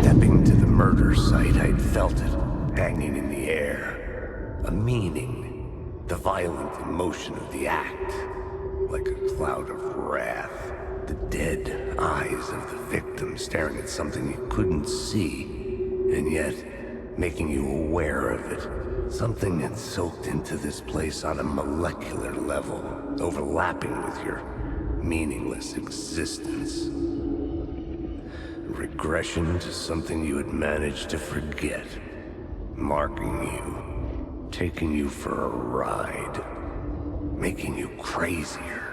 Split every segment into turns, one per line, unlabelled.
Stepping to the murder site, I'd felt it, hanging in the air. A meaning, the violent emotion of the act, like a cloud of wrath. The dead eyes of the victim staring at something you couldn't see, and yet making you aware of it. Something had soaked into this place on a molecular level, overlapping with your meaningless existence. Regression to something you had managed to forget. Marking you. Taking you for a ride. Making you crazier.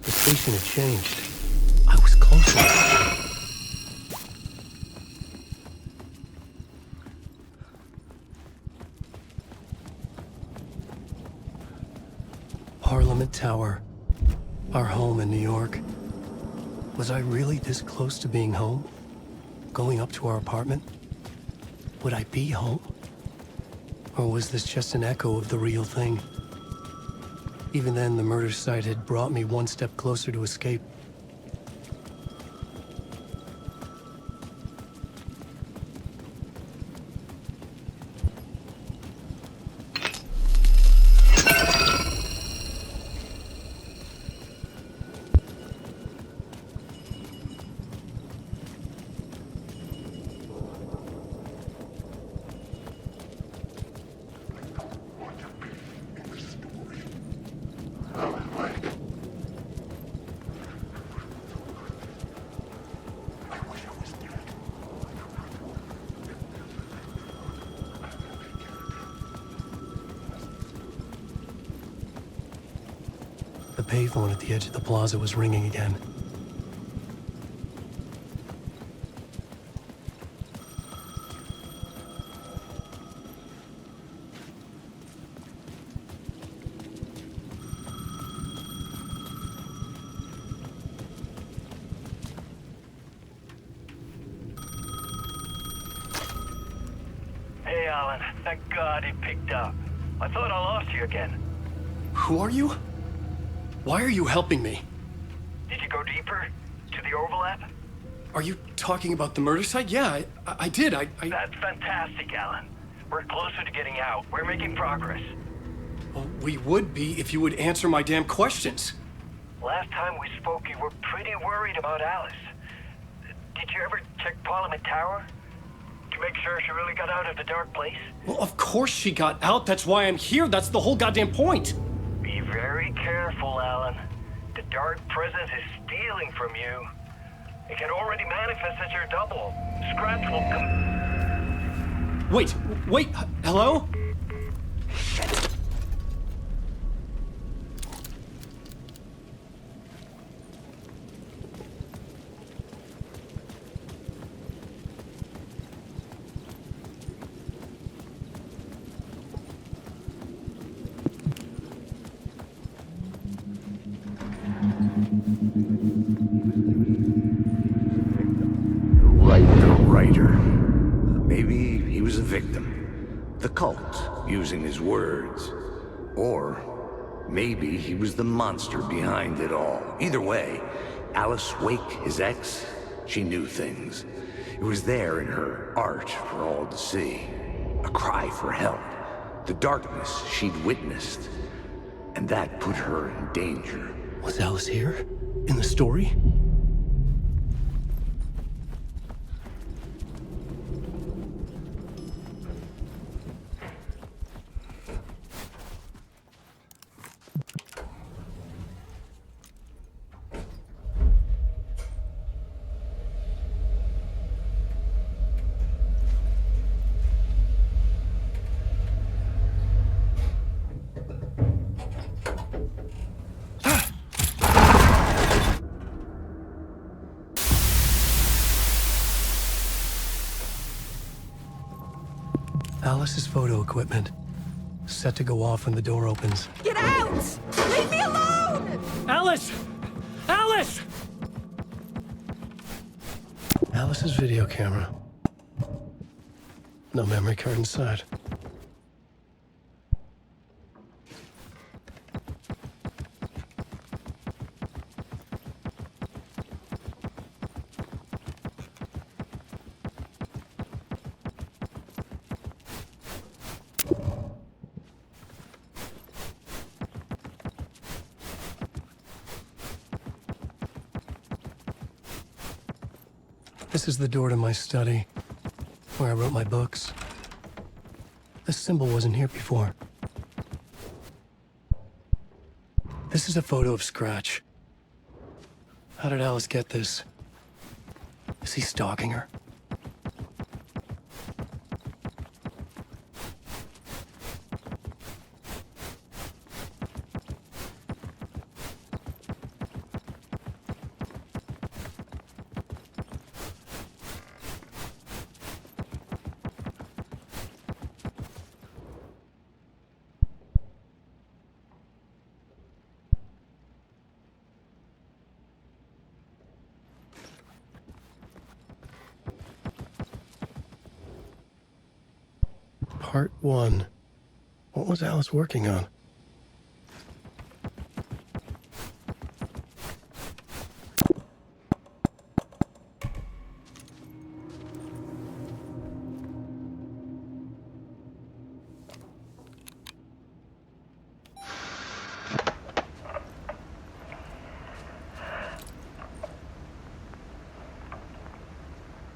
The station had changed. I was closer. Parliament Tower. Our home in New York. Was I really this close to being home? Going up to our apartment? Would I be home? Or was this just an echo of the real thing? Even then, the murder site had brought me one step closer to escape. The payphone at the edge of the plaza was ringing again.
Hey, Alan. Thank God it picked up. I thought I lost you again.
Who are you? Why are you helping me?
Did you go deeper? To the overlap?
Are you talking about the murder site? Yeah, I did.
That's fantastic, Alan. We're closer to getting out. We're making progress.
Well, we would be if you would answer my damn questions.
Last time we spoke, you were pretty worried about Alice. Did you ever check Parliament Tower? To make sure she really got out of the dark place?
Well, of course she got out. That's why I'm here. That's the whole goddamn point.
Be very careful, Alan. The dark presence is stealing from you. It can already manifest as your double. Scratch will come...
Wait, hello?
The writer. Maybe he was a victim. The cult, using his words. Or maybe he was the monster behind it all. Either way, Alice Wake, his ex, she knew things. It was there in her art for all to see. A cry for help. The darkness she'd witnessed. And that put her in danger.
Was Alice here? In the story? Alice's photo equipment. Set to go off when the door opens.
Get out! Leave me alone!
Alice! Alice! Alice's video camera. No memory card inside. This is the door to my study, where I wrote my books. This symbol wasn't here before. This is a photo of Scratch. How did Alice get this? Is he stalking her? Part 1. What was Alice working on?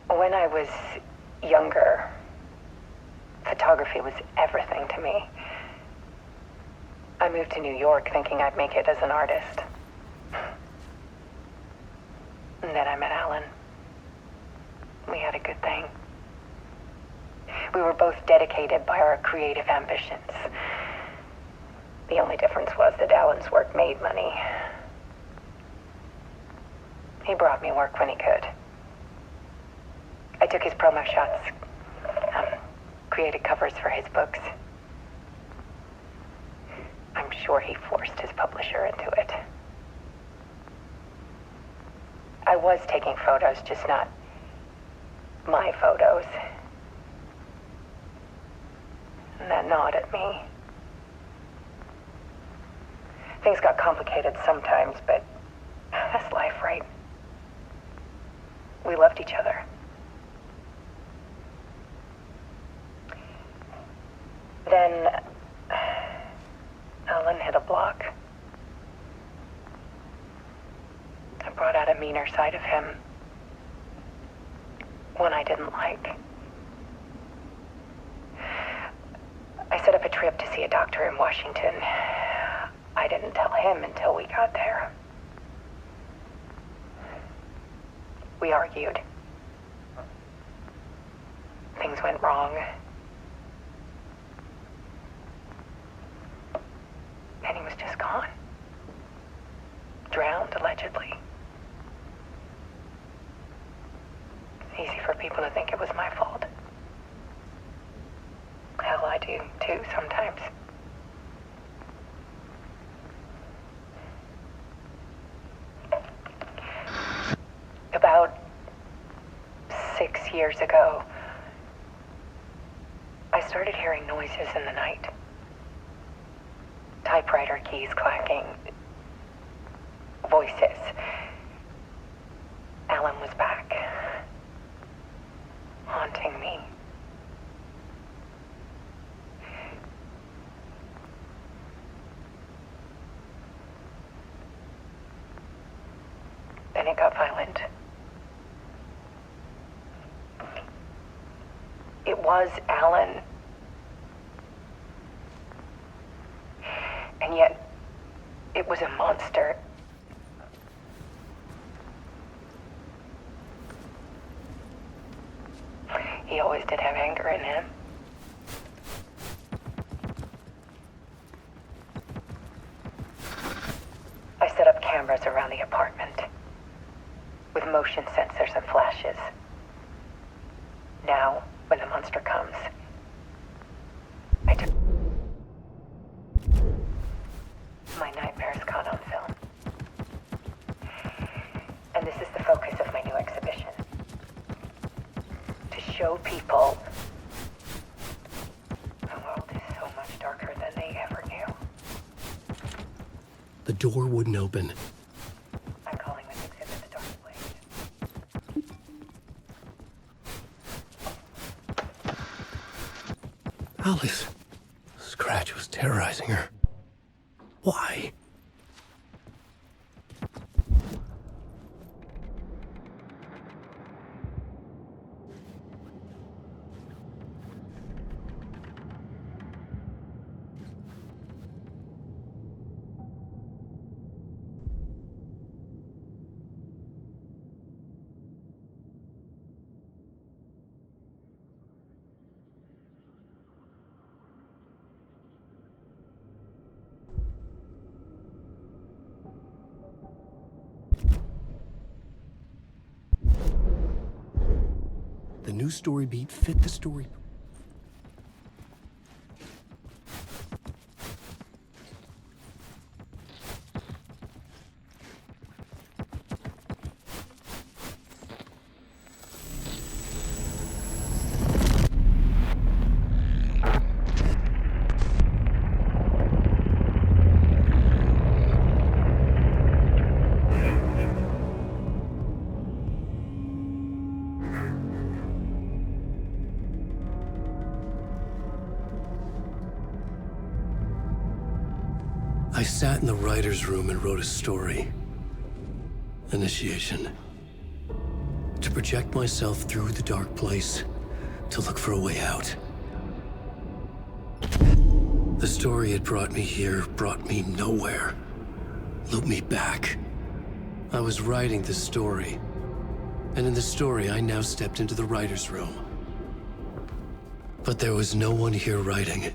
When I was younger, photography was everything to me. I moved to New York thinking I'd make it as an artist. And then I met Alan. We had a good thing. We were both dedicated by our creative ambitions. The only difference was that Alan's work made money. He brought me work when he could. I took his promo shots, created covers for his books. I'm sure he forced his publisher into it. I was taking photos, just not my photos. And that gnawed at me. Things got complicated sometimes, but that's life, right? We loved each other. Then Alan hit a block. I brought out a meaner side of him. One I didn't like. I set up a trip to see a doctor in Washington. I didn't tell him until we got there. We argued. Things went wrong. And he was just gone. Drowned, allegedly. It's easy for people to think it was my fault. Hell, I do, too, sometimes. About 6 years ago, I started hearing noises in the night. Typewriter keys clacking. Voices. Alan was back. Haunting me. and it got violent. It was Alan. And yet, it was a monster. He always did have anger in him. I set up cameras around the apartment with motion sensors and flashes. Now, when the monster comes, I took my nightmares caught on film. And this is the focus of my new exhibition. To show people the world is so much darker than they ever knew.
The door wouldn't open.
I'm calling this exhibit The Dark Blade.
Alice. Scratch was terrorizing her. Why? The new story beat fit the story. I sat in the writer's room and wrote a story. Initiation. To project myself through the dark place, to look for a way out. The story had brought me here, brought me nowhere. Looped me back. I was writing the story. And in the story, I now stepped into the writer's room. But there was no one here writing it.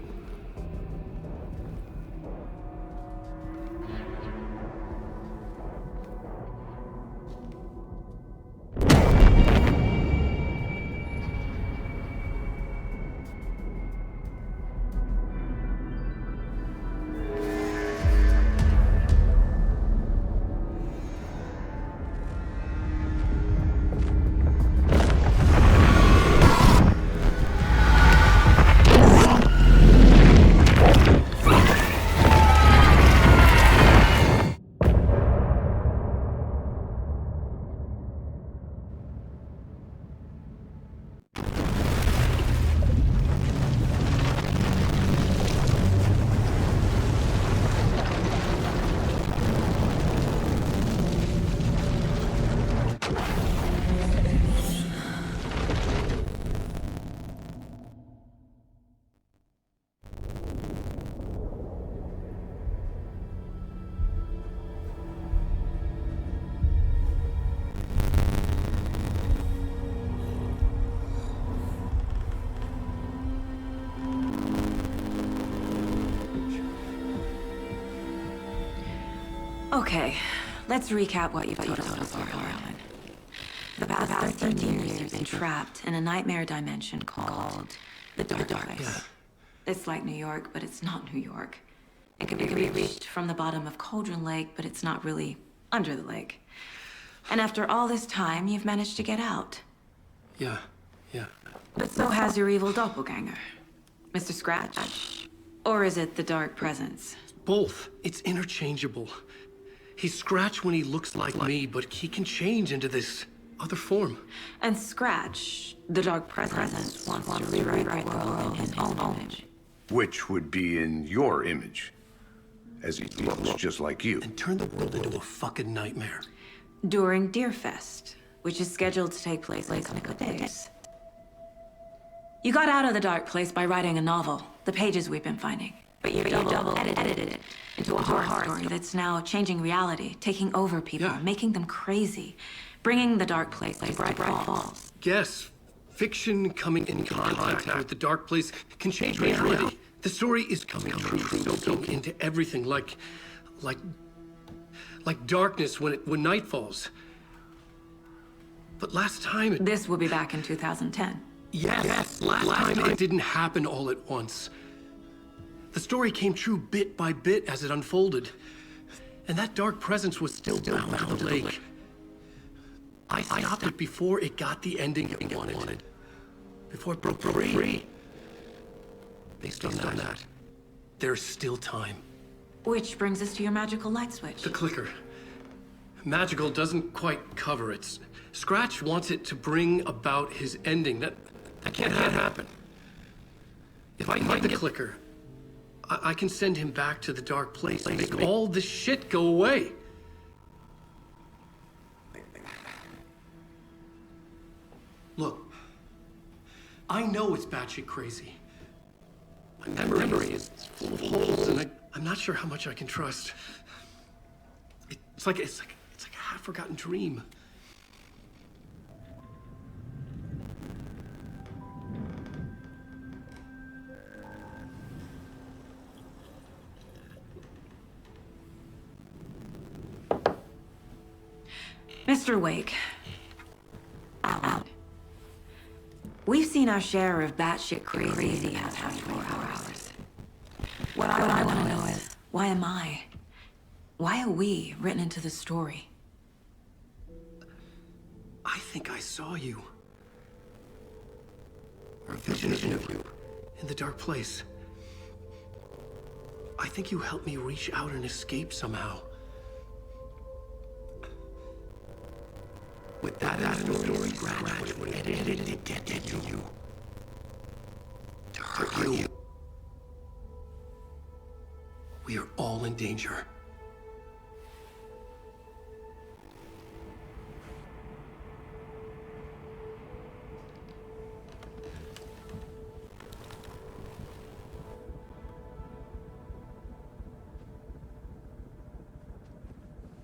Okay, let's recap what you've told us so far, Alan. The past 13 years you've been trapped in a nightmare dimension called the Dark Place.
Yeah.
It's like New York, but it's not New York. It can be reached from the bottom of Cauldron Lake, but it's not really under the lake. And after all this time, you've managed to get out.
Yeah.
But so has your evil doppelganger, Mr. Scratch. Or is it the Dark Presence?
Both. It's interchangeable. He's Scratch when he looks like me, but he can change into this other form.
And Scratch, the Dark Presence, wants to rewrite the world in his own image.
Which would be in your image. As he looks just like you.
And turn the world into a fucking nightmare.
during Deerfest, which is scheduled to take place in a couple of days. You got out of the dark place by writing a novel, the pages we've been finding. But you double edited it into a horror story that's now changing reality, taking over people, making them crazy, bringing the dark place to Bright Falls.
Yes, fiction coming in contact with the dark place can change reality. The story is coming true, soaking into everything like darkness when night falls. But last time
This will be back in 2010.
Yes, last time it didn't happen all at once. The story came true bit by bit as it unfolded. And that dark presence was still down to the lake. I stopped it before it got the ending it wanted. Before it broke free. Based on that, there's still time.
Which brings us to your magical light switch.
The clicker. Magical doesn't quite cover it. Scratch wants it to bring about his ending. That can't happen. If I get the clicker, I can send him back to the dark place and make all this shit go away. Look, I know it's batshit crazy. My memory is full of holes, and I'm not sure how much I can trust. It's like a half-forgotten dream.
Mr. Wake. Out. We've seen our share of batshit crazy the past 24 hours. What I want to know is, why am I? Why are we written into the story?
I think I saw you. Or a vision of you. In the dark place. I think you helped me reach out and escape somehow. With that story, Scratch would edited to get to you. To hurt you. We are all in danger.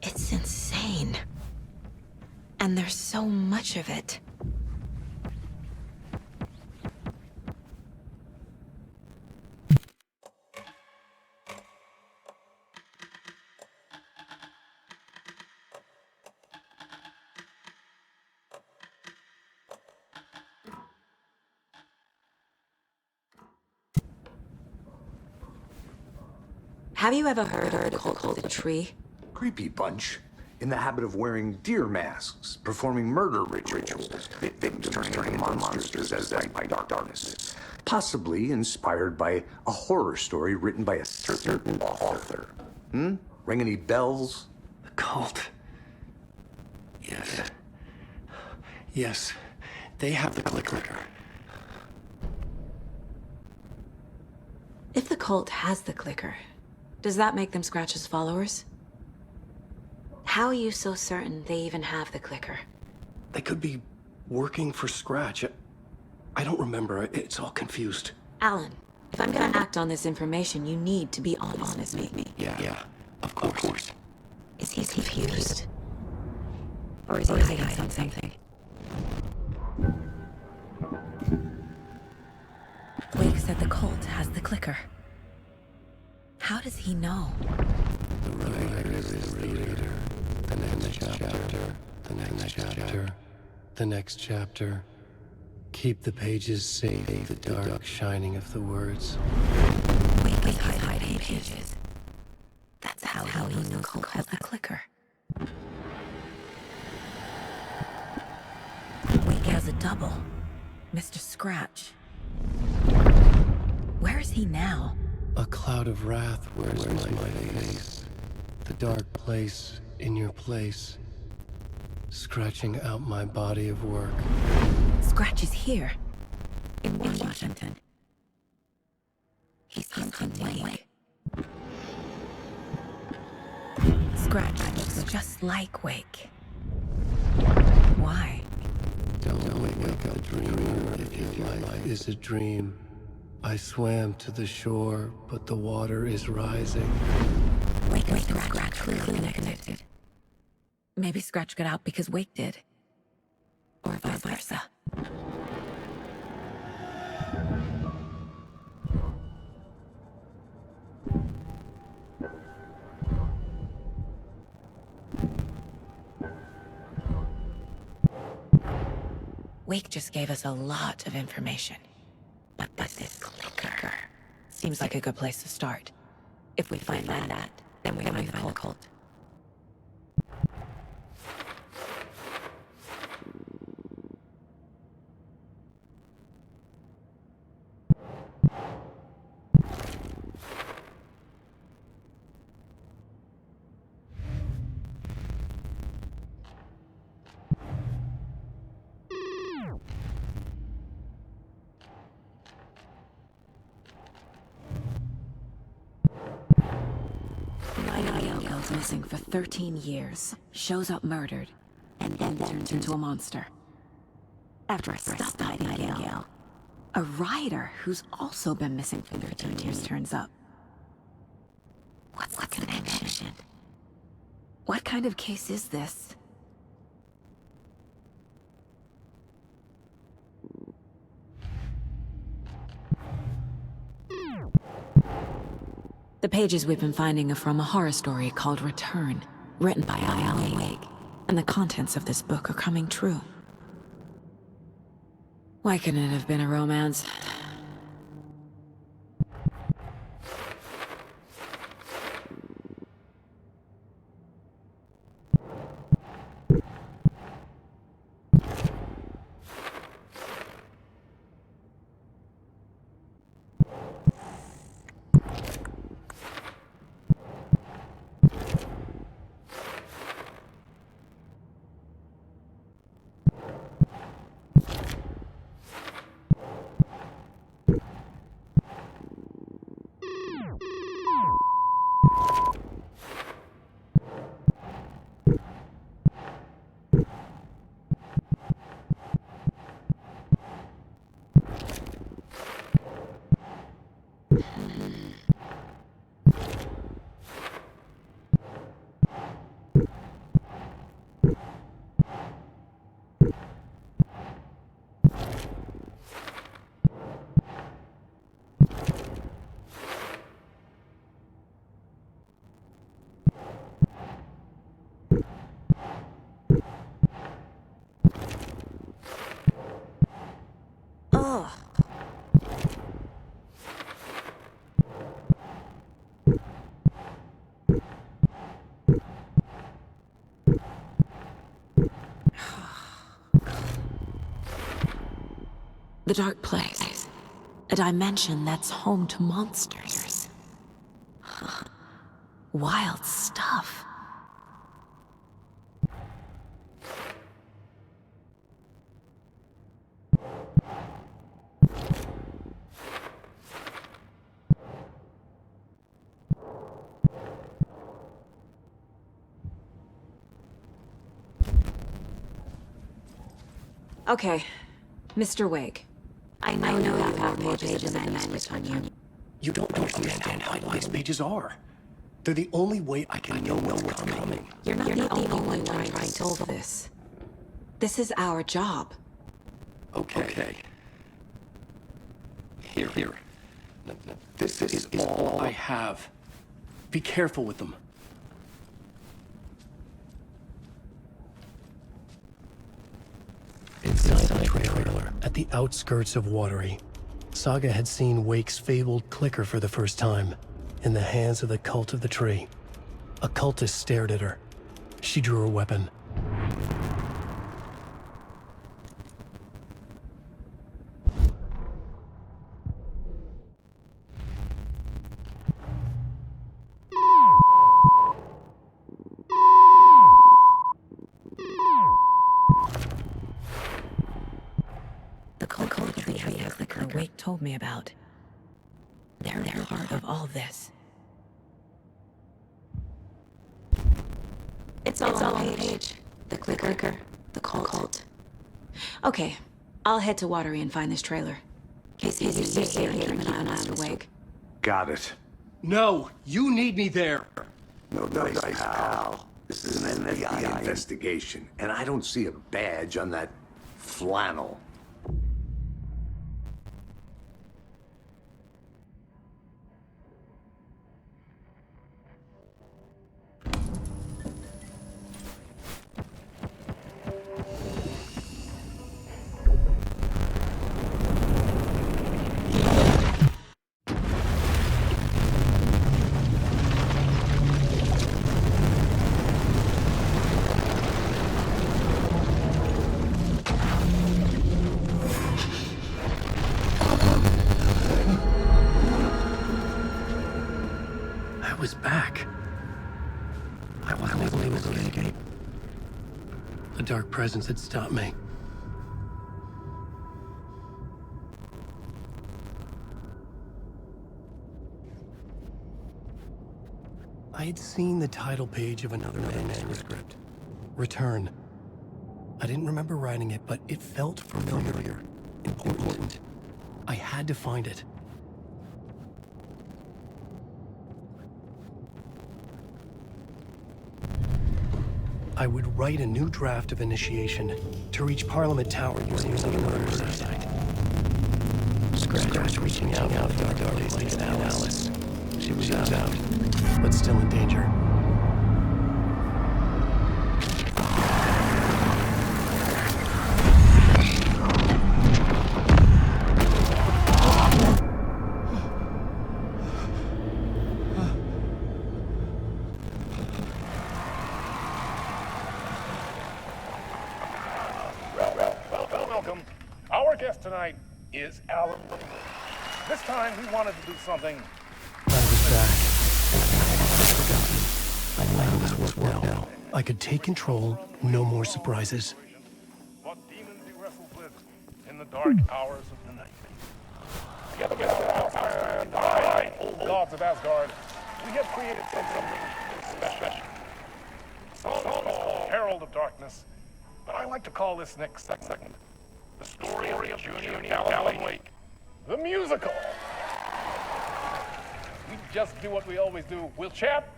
It's insane. And there's so much of it. Have you ever heard of a cult called the Tree?
Creepy bunch. In the habit of wearing deer masks, performing murder rituals, victims turning into monsters possessed by darkness. Possibly inspired by a horror story written by a certain author. Ring any bells?
The cult. Yes. Yes. They have the clicker.
If the cult has the clicker, does that make them Scratch's followers? How are you so certain they even have the clicker?
They could be working for Scratch. I don't remember. It's all confused.
Alan, if I'm gonna act on this information, you need to be honest with me.
Yeah. Of course.
Is he confused? Or is he hiding something? Wake said the cult has the clicker. How does he know?
The writer is the reader. The next chapter. The next chapter. The next chapter. Keep the pages safe, the dark shining of the words.
Wake is hiding pages. That's how he knows the cult has the clicker. Wake has a double. Mr. Scratch. Where is he now?
A cloud of wrath wears my face. The dark place in your place. Scratching out my body of work.
Scratch is here. In Washington. He's hunting Wake. Scratch looks just like Wake. Why?
Don't wake up the dreamer if your life is a dream. I swam to the shore, but the water is rising.
Wake and Scratch were connected. Maybe Scratch got out because Wake did. Or vice versa. Wake just gave us a lot of information. But this clicker seems like a good place to start. If we find that, then we find the cult. Goes missing for 13 years, shows up murdered, and then turns into a monster. After I stop hiding Gale, a rider who's also been missing for 13 years turns up. What's the connection? What kind of case is this? The pages we've been finding are from a horror story called Return, written by Alan Wake, and the contents of this book are coming true. Why couldn't it have been a romance? The Dark Place. A dimension that's home to monsters. Wild stuff. Okay, Mr. Wake. I know you have more pages of the manuscript on you.
You don't understand how vital these pages are. They're the only way I can know what's coming.
You're not the only one trying to solve this. This is our job.
Okay. Here. This is all I have. Be careful with them. Inside the trailer, at the outskirts of Watery, Saga had seen Wake's fabled clicker for the first time, in the hands of the Cult of the Tree. A cultist stared at her. She drew her weapon.
Wake told me about. They're part of all this. It's all on the page. The clicker. The cult. Okay, I'll head to Watery and find this trailer. Casey, you stay here and keep an eye on Mr. Wake.
Got it.
No, you need me there.
No dice, pal. This is an FBI investigation, and I don't see a badge on that flannel.
I was back. I wasn't able to escape. A dark presence had stopped me. I had seen the title page of another manuscript. Return. I didn't remember writing it, but it felt familiar. Important. I had to find it. I would write a new draft of initiation to reach Parliament Tower using the murder site. Scratch reaching out of the dark place to Alice. She was out, but still in danger.
Welcome. Our guest tonight is Alan Wake. This time we wanted to do something.
I was back. I knew this worked now. I could take control, no more surprises.
What demons he wrestles with in the dark hours of the night. Together with our old gods of Asgard, we have created something special. Herald of Darkness. But I like to call this next segment the story of Junior Alan Wake, the musical. We just do what we always do. We'll chat,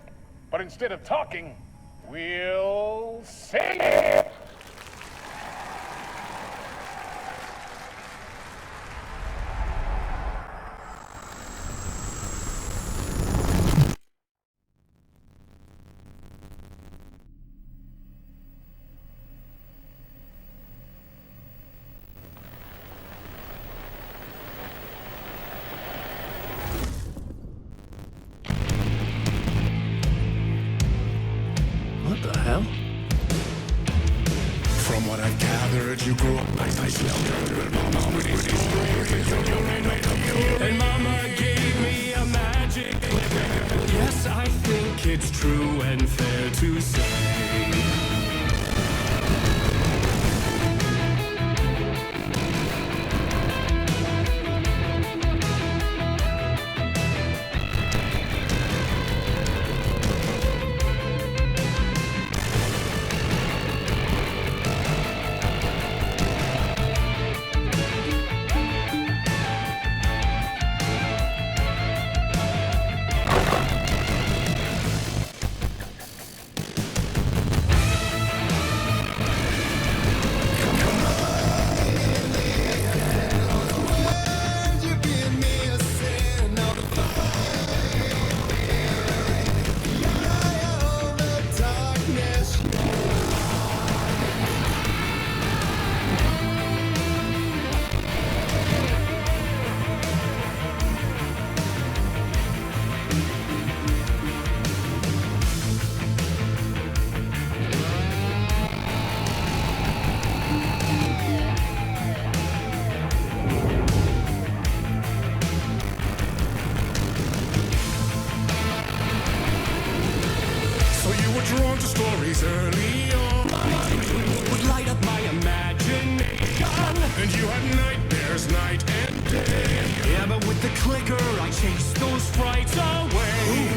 but instead of talking, we'll sing.
What the hell?
From what I've gathered, you grew up by shelter. And Mama gave me a magic. Yes, I think it's true and fair to say. Drawn to stories early on would light up my imagination, and you had nightmares night and day. Yeah, but with the clicker I chased those frights away.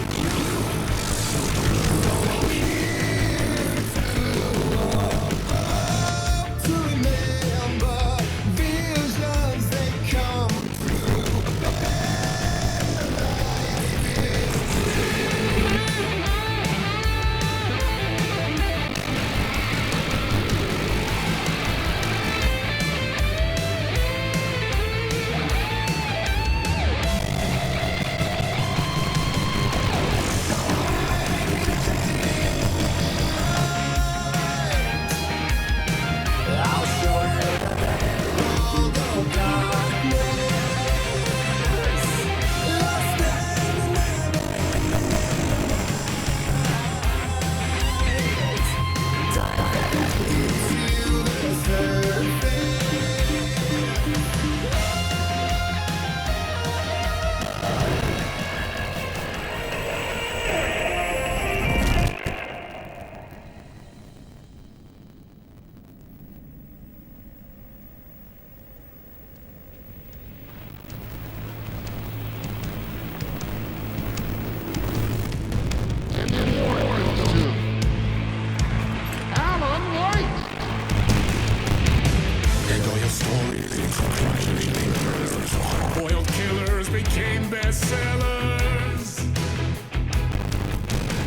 became bestsellers.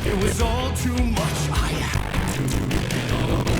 It was all too much. I had to get away.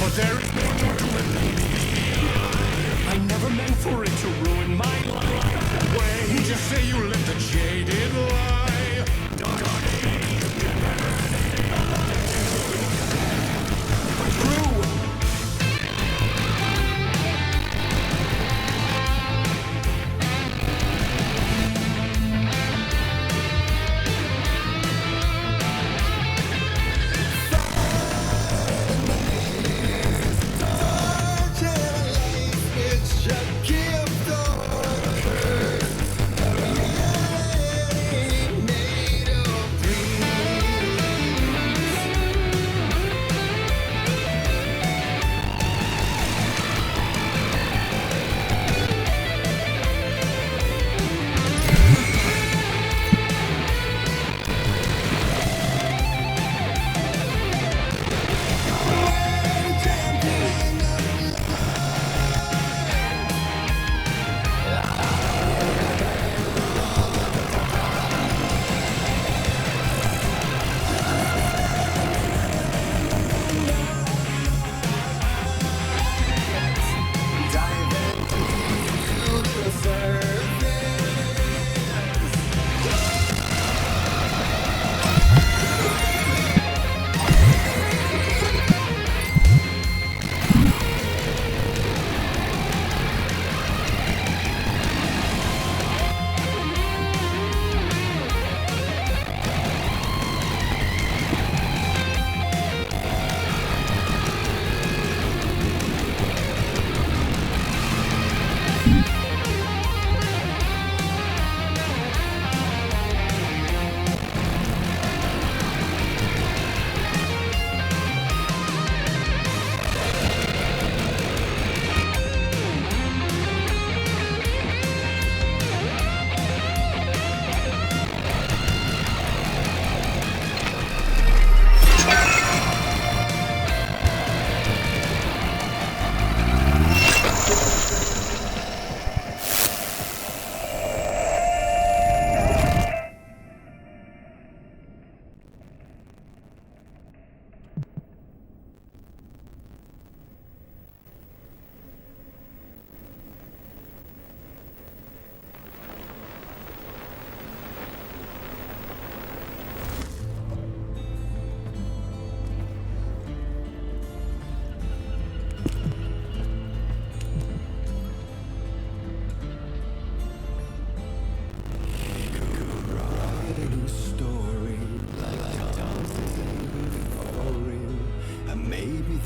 But there is more to it. I never meant for it to ruin my life. When you just say you lived a jaded life. True.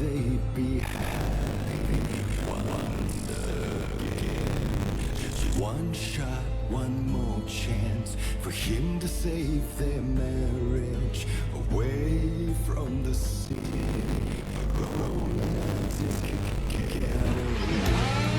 they'd be happy. Wonder again. Just one shot, one more chance for him to save their marriage away from the sea. Romantic getaway.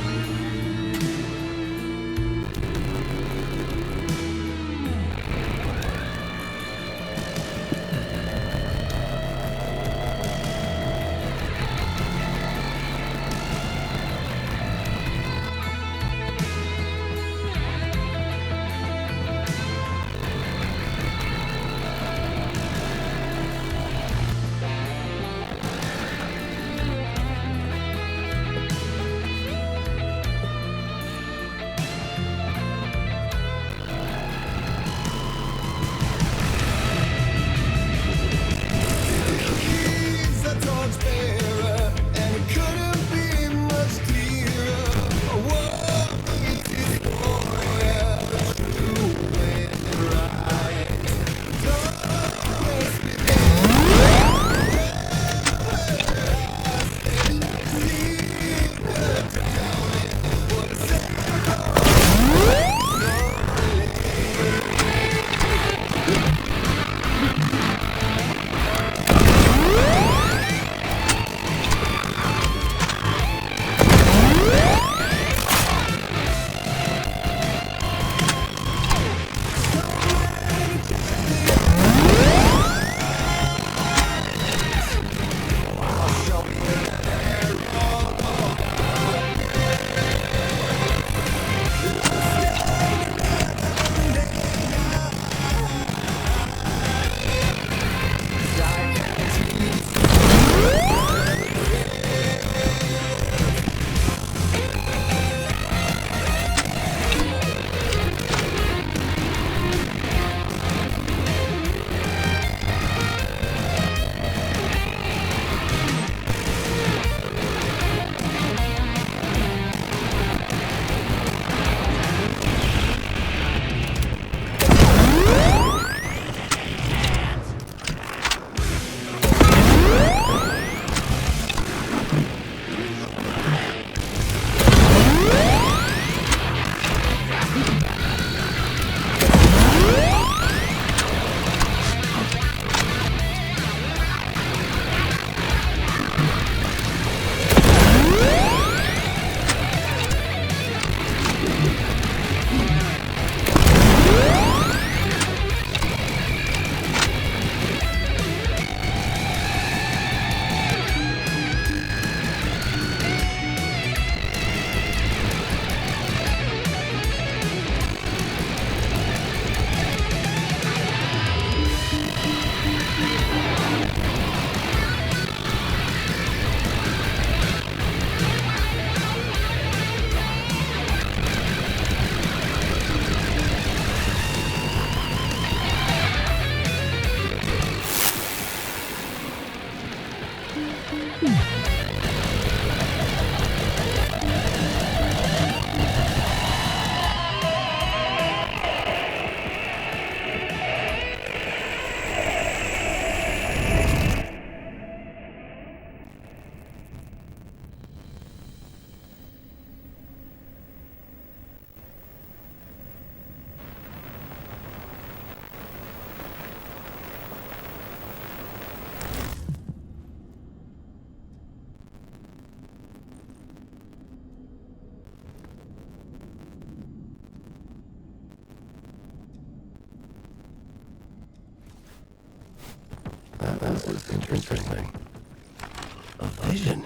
That was interesting. A vision.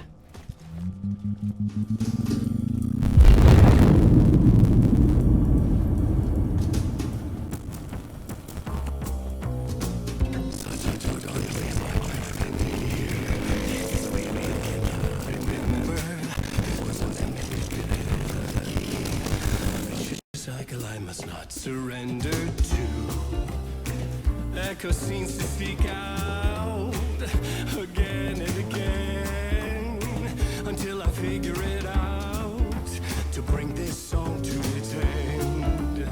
Cycle I must not surrender to. Echo seems to speak out again and again until I figure it out to bring this song to its end.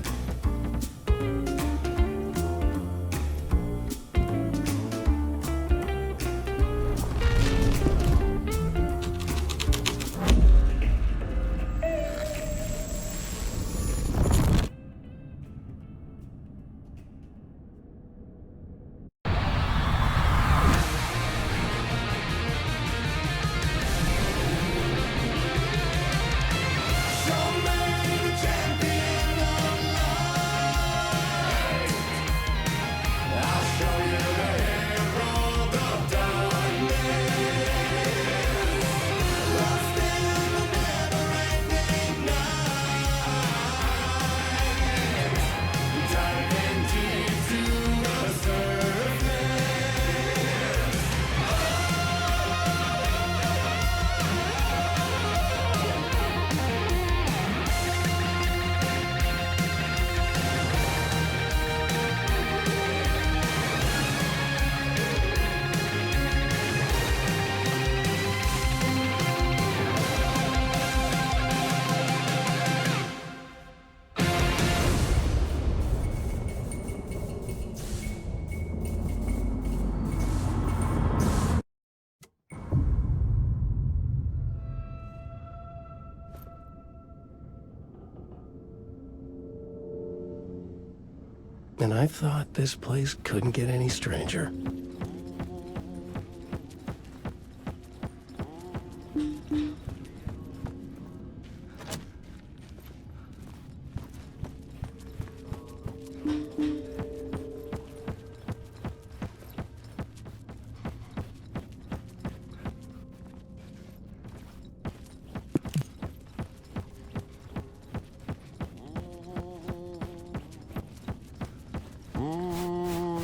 And I thought this place couldn't get any stranger.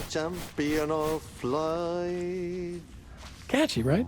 Champion of life.
Catchy, right?